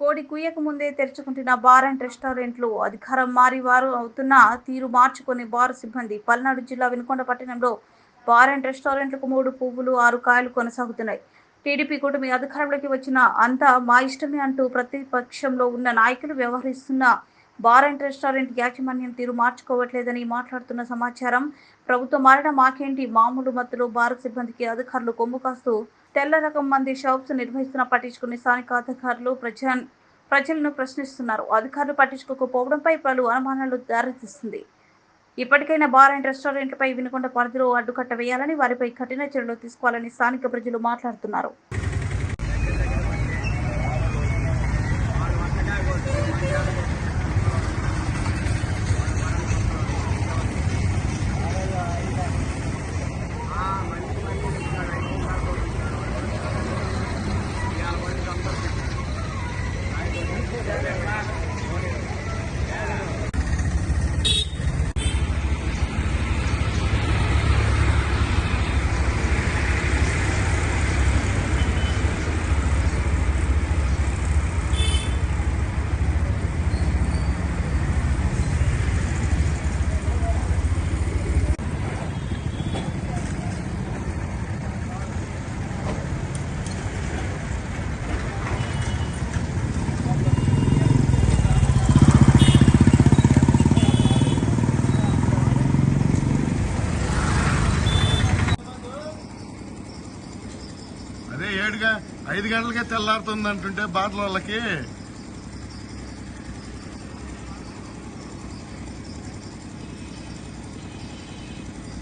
కోడి కుయ్యక ముందే తెరుచుకుంటున్న bar and రెస్టారెంట్లు అధికారం మారి వారు అవుతున్న తీరు మార్చుకొని బార్ సిబ్బంది. పల్నాడు జిల్లా వినుకొండ పట్టణంలో బార్ అండ్ రెస్టారెంట్లకు 3 పువ్వులు 6 కాయలు కొనసాగుతున్నాయి. టీడీపీ కూటమి అధికారంలోకి వచ్చిన అంతా మా ఇష్టమే అంటూ ప్రతిపక్షంలో ఉన్న నాయకులు వ్యవహరిస్తున్న బార్ అండ్ రెస్టారెంట్ యాజమాన్యం తీరు మార్చుకోవట్లేదని మాట్లాడుతున్న సమాచారం. ప్రభుత్వం మారిన మాకేంటి, మామూలు మత్తులో బార్ సిబ్బందికి అధికారులు కొమ్ము కాస్తూ తెల్ల రకం మంది షాప్స్ నిర్వహిస్తున్న పట్టించుకునే స్థానిక అధికారులు ప్రజలను ప్రశ్నిస్తున్నారు. అధికారులు పట్టించుకోకపోవడంపై పలు అనుమానాలు దారితీస్తుంది. ఇప్పటికైనా బార్ అండ్ రెస్టారెంట్లపై వినుకొండ పరిధిలో అడ్డుకట్ట వేయాలని, వారిపై కఠిన చర్యలు తీసుకోవాలని స్థానిక ప్రజలు మాట్లాడుతున్నారు. అదే 5 గంటలకే తెల్లారుతుంది అంటుంటే బార్ల వాళ్ళకి